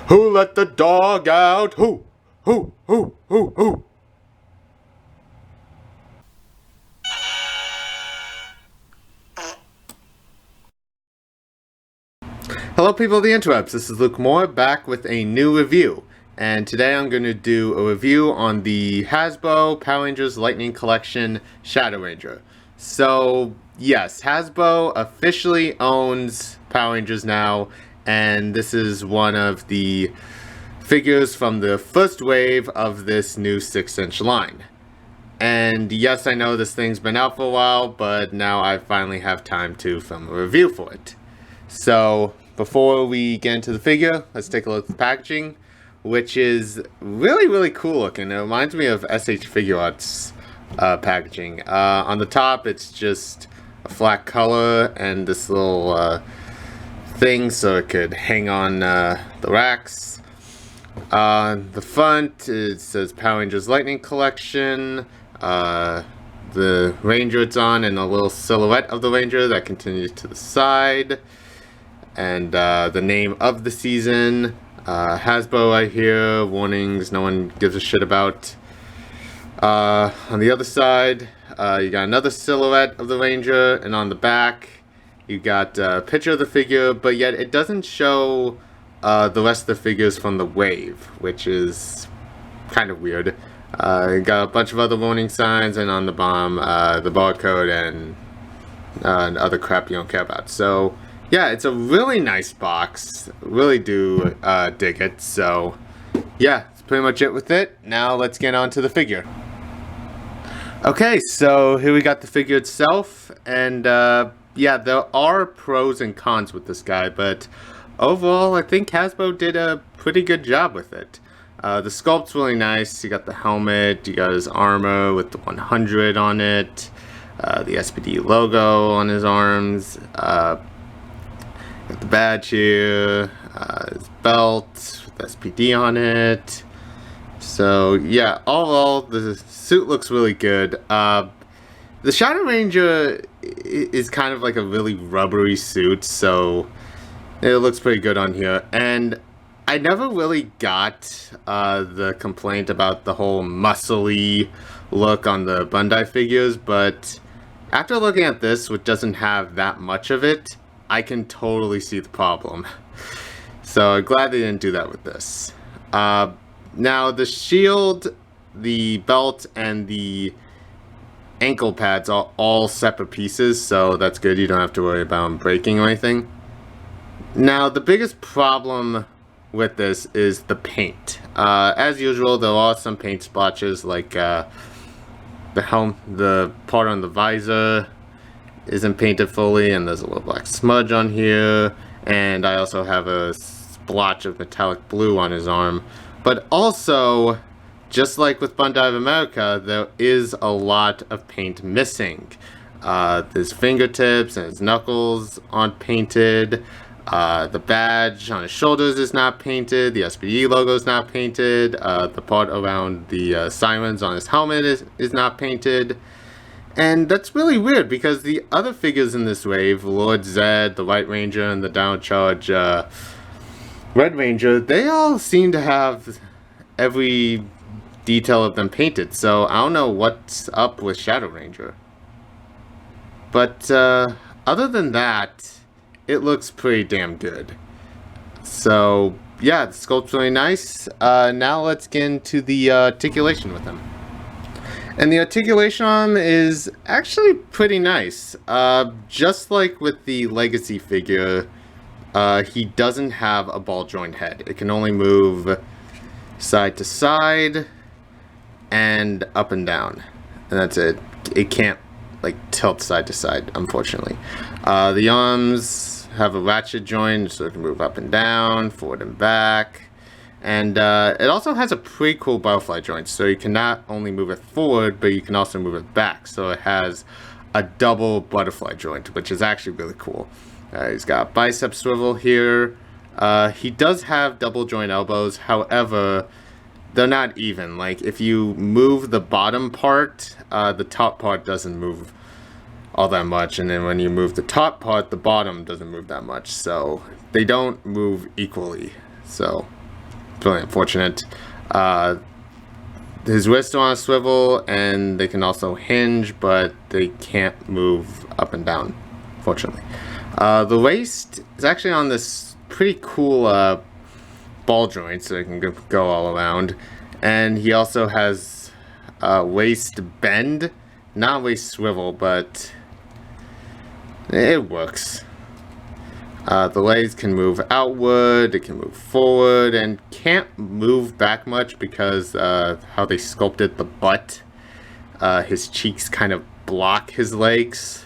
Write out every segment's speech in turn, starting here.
Who let the dog out? Who? Who? Who? Who? Who? Hello people of the interwebs, this is Luke Moore back with a new review. And today I'm going to do a review on the Hasbro Power Rangers Lightning Collection Shadow Ranger. So yes, Hasbro officially owns Power Rangers now, and this is one of the figures from the first wave of this new 6-inch line. And yes, I know this thing's been out for a while, but now I finally have time to film a review for it. So before we get into the figure, let's take a look at the packaging, which is really cool looking. It reminds me of SH Figuarts packaging. On the top, it's just a flat color and this little thing so it could hang on the racks. On the front, it says Power Rangers Lightning Collection. The Ranger it's on, and a little silhouette of the Ranger that continues to the side. And the name of the season, Hasbro right here, warnings no one gives a shit about. On the other side, you got another silhouette of the Ranger, and on the back, you got a picture of the figure, but yet it doesn't show the rest of the figures from the wave, which is kind of weird. You got a bunch of other warning signs, and on the bottom, the barcode and other crap you don't care about. So yeah, it's a really nice box. Really do dig it. So yeah, that's pretty much it with it. Now let's get on to the figure. Okay, so here we got the figure itself, and yeah, there are pros and cons with this guy, but overall I think Hasbro did a pretty good job with it. The sculpt's really nice. You got the helmet, you got his armor with the 100 on it, the SPD logo on his arms, got the badge here, his belt with SPD on it. So yeah, overall the suit looks really good. The Shadow Ranger is kind of like a really rubbery suit, so it looks pretty good on here. And I never really got the complaint about the whole muscly look on the Bandai figures, but after looking at this, which doesn't have that much of it, I can totally see the problem. So I'm glad they didn't do that with this. Now the shield, the belt, and the ankle pads are all separate pieces, so that's good. You don't have to worry about them breaking or anything. Now the biggest problem with this is the paint. As usual, there are some paint splotches, like the part on the visor isn't painted fully, and there's a little black smudge on here, and I also have a splotch of metallic blue on his arm. But also, just like with Bandai of America, there is a lot of paint missing. His fingertips and his knuckles aren't painted. The badge on his shoulders is not painted. The SPD logo is not painted. The part around the sirens on his helmet is not painted. And that's really weird because the other figures in this wave, Lord Zed, the White Ranger, and the Downcharge Red Ranger, they all seem to have every detail of them painted. So I don't know what's up with Shadow Ranger. But other than that, it looks pretty damn good. So yeah, the sculpt's really nice. Now let's get into the articulation with him. And the articulation on him is actually pretty nice. Just like with the Legacy figure, he doesn't have a ball joint head. It can only move side to side and up and down. And that's it. It can't like tilt side to side, unfortunately. The arms have a ratchet joint, so it can move up and down, forward and back. And it also has a pretty cool butterfly joint, so you can not only move it forward, but you can also move it back. So it has a double butterfly joint, which is actually really cool. He's got a bicep swivel here. He does have double joint elbows, however, they're not even. Like, if you move the bottom part, the top part doesn't move all that much, and then when you move the top part, the bottom doesn't move that much, so they don't move equally. So It's really unfortunate. His wrists are on a swivel, and they can also hinge, but they can't move up and down, fortunately. The waist is actually on this pretty cool ball joint, so it can go all around. And he also has waist bend, not waist swivel, but it works. The legs can move outward, it can move forward, and can't move back much because how they sculpted the butt. His cheeks kind of block his legs,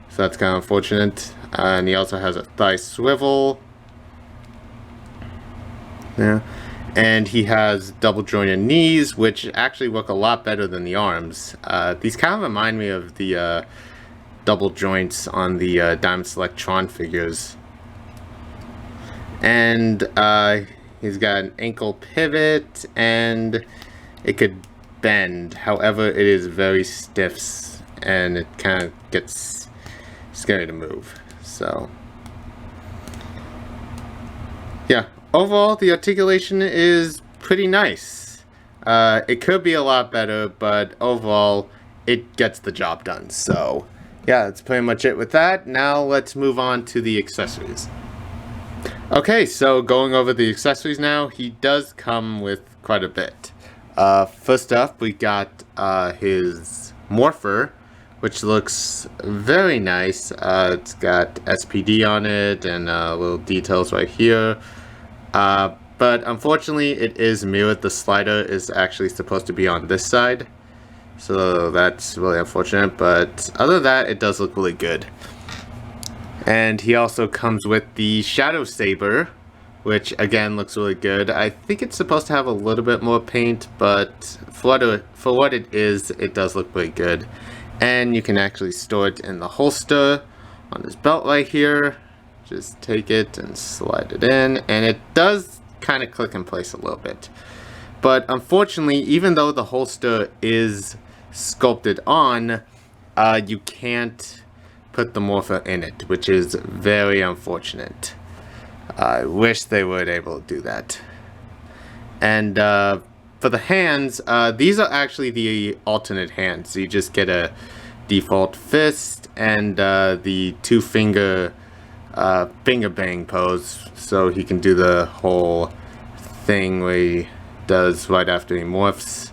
so that's kind of unfortunate. And he also has a thigh swivel. Yeah. And he has double jointed knees, which actually work a lot better than the arms. These kind of remind me of the double joints on the Diamond Select Tron figures. And he's got an ankle pivot, and it could bend. However, it is very stiff, and it kind of gets scary to move. So, yeah. Overall, the articulation is pretty nice. It could be a lot better, but overall, it gets the job done. So, yeah, that's pretty much it with that. Now, let's move on to the accessories. Okay, so going over the accessories now, he does come with quite a bit. First up, we got his morpher, which looks very nice. It's got SPD on it and little details right here. But unfortunately, it is mirrored. The slider is actually supposed to be on this side. So that's really unfortunate, but other than that, it does look really good. And he also comes with the Shadow Saber, which again looks really good. I think it's supposed to have a little bit more paint, but for what it is, it does look really good. And you can actually store it in the holster on his belt right here. Just take it and slide it in, and it does kind of click in place a little bit. But unfortunately, even though the holster is sculpted on, you can't put the morpher in it, which is very unfortunate. I wish they were able to do that. And for the hands, these are actually the alternate hands. So you just get a default fist and the two-finger finger bang pose, so he can do the whole thing where he does right after he morphs.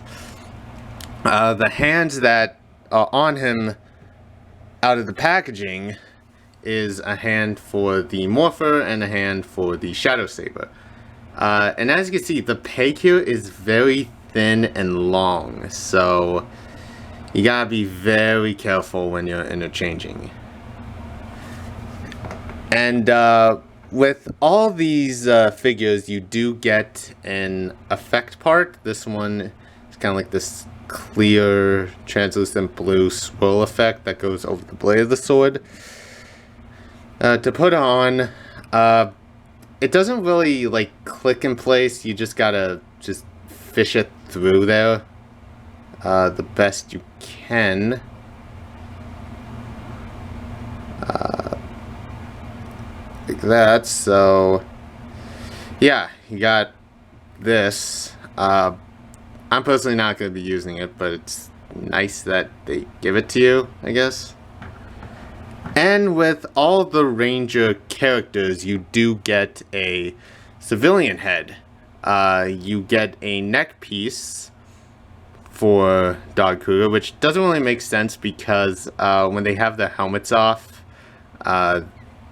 The hands that are on him out of the packaging is a hand for the morpher and a hand for the Shadow Saber. And as you can see, the peg here is very thin and long, so you gotta be very careful when you're interchanging. And with all these figures, you do get an effect part. This one is kind of like this clear, translucent blue swirl effect that goes over the blade of the sword. To put on, it doesn't really like click in place. You just gotta just fish it through there the best you can. Like that. So yeah, you got this. I'm personally not going to be using it, but it's nice that they give it to you, I guess. And with all the Ranger characters, you do get a civilian head. You get a neck piece for Dog Cougar, which doesn't really make sense because when they have their helmets off,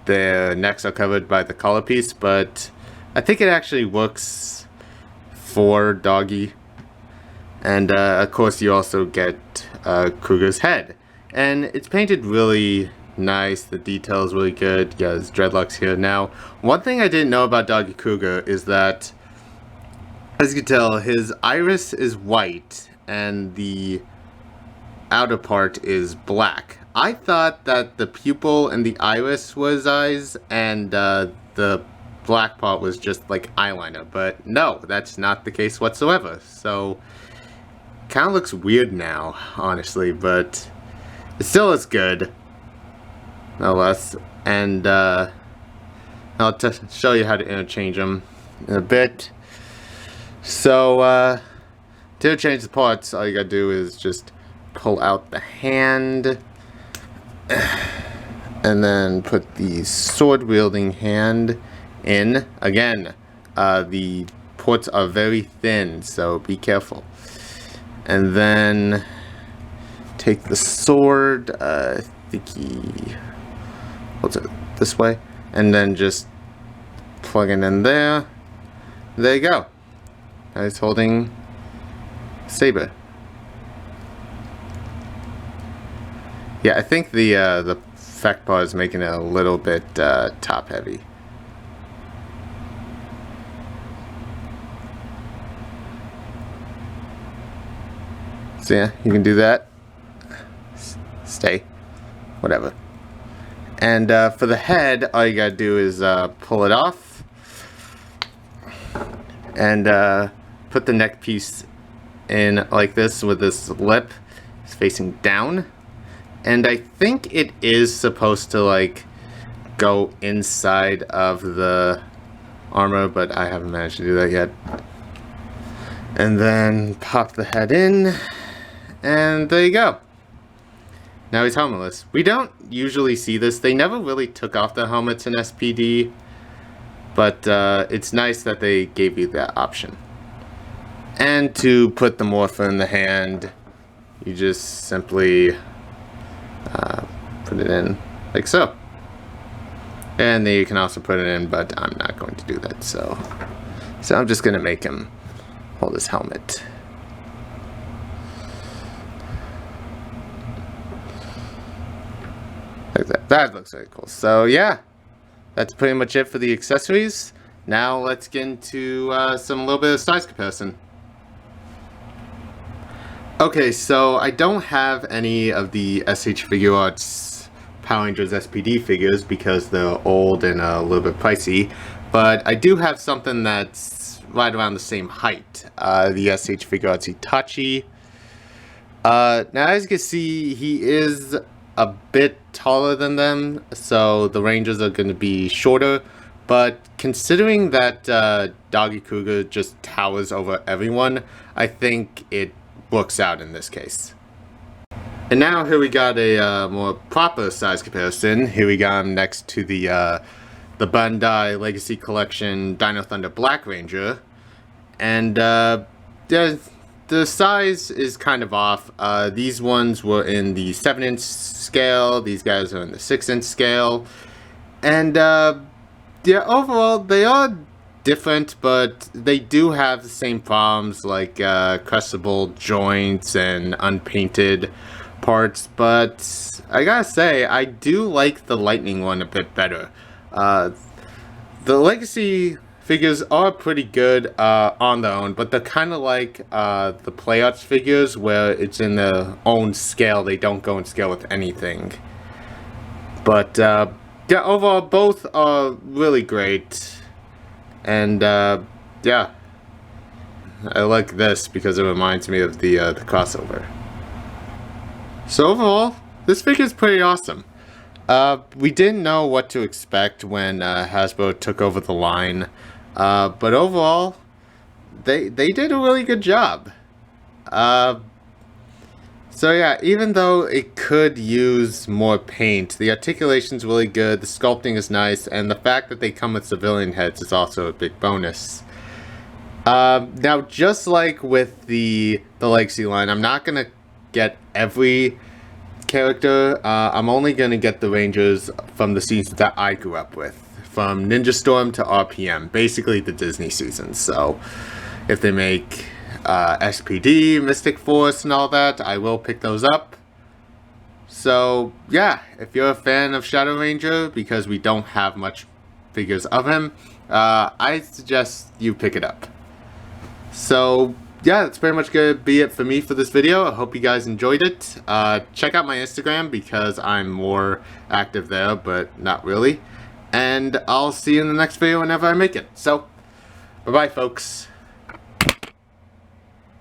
their necks are covered by the collar piece, but I think it actually works for Doggy. And of course you also get Cougar's head, and it's painted really nice. The detail is really good. Yeah, there's dreadlocks here. Now, one thing I didn't know about Doggy Cougar is that, as you can tell, his iris is white and the outer part is black. I thought that the pupil and the iris was eyes and the black part was just like eyeliner, but no, that's not the case whatsoever. So kind of looks weird now, honestly, but it still looks good, no less. And I'll show you how to interchange them in a bit. So, to change the parts, all you gotta do is just pull out the hand and then put the sword-wielding hand in. Again, the ports are very thin, so be careful. And then take the sword, I think he holds it this way, and then just plug it in there. There you go. Now he's holding saber. Yeah, I think the effect bar is making it a little bit top heavy. So yeah, you can do that. Stay. Whatever. And for the head, all you gotta do is pull it off. And put the neck piece in like this with this lip. It's facing down. And I think it is supposed to like go inside of the armor, but I haven't managed to do that yet. And then pop the head in. And there you go. Now he's helmetless. We don't usually see this. They never really took off the helmets in SPD. But it's nice that they gave you that option. And to put the morpher in the hand, you just simply put it in like so. And then you can also put it in, but I'm not going to do that. So I'm just going to make him hold his helmet. Like that. That looks very cool. So yeah, that's pretty much it for the accessories. Now let's get into some little bit of size comparison. Okay, so I don't have any of the SH Figuarts Power Rangers SPD figures because they're old and a little bit pricey, but I do have something that's right around the same height, the SH Figuarts Itachi. Now as you can see, he is a bit taller than them, so the Rangers are going to be shorter, but considering that Doggy Kruger just towers over everyone, I think it works out in this case. And now here we got a more proper size comparison. Here we got him next to the Bandai Legacy Collection Dino Thunder Black Ranger, and the size is kind of off. These ones were in the 7-inch scale. These guys are in the 6-inch scale, and yeah, overall they are different, but they do have the same problems like crushable joints and unpainted parts. But I gotta say, I do like the Lightning one a bit better. The Legacy figures are pretty good on their own, but they're kind of like the Playarts figures where it's in their own scale. They don't go in scale with anything. But yeah, overall both are really great. And yeah, I like this because it reminds me of the crossover. So overall, this figure is pretty awesome. We didn't know what to expect when Hasbro took over the line, but overall, they did a really good job. So yeah, even though it could use more paint, the articulation's really good, the sculpting is nice, and the fact that they come with civilian heads is also a big bonus. Now, just like with the Legacy line, I'm not going to get every character. I'm only going to get the Rangers from the seasons that I grew up with, from Ninja Storm to RPM, basically the Disney seasons. So if they make SPD, Mystic Force, and all that, I will pick those up. So yeah, if you're a fan of Shadow Ranger, because we don't have much figures of him, I suggest you pick it up. So yeah, that's pretty much gonna be it for me for this video. I hope you guys enjoyed it. Check out my Instagram because I'm more active there, but not really. And I'll see you in the next video whenever I make it. So, bye-bye, folks.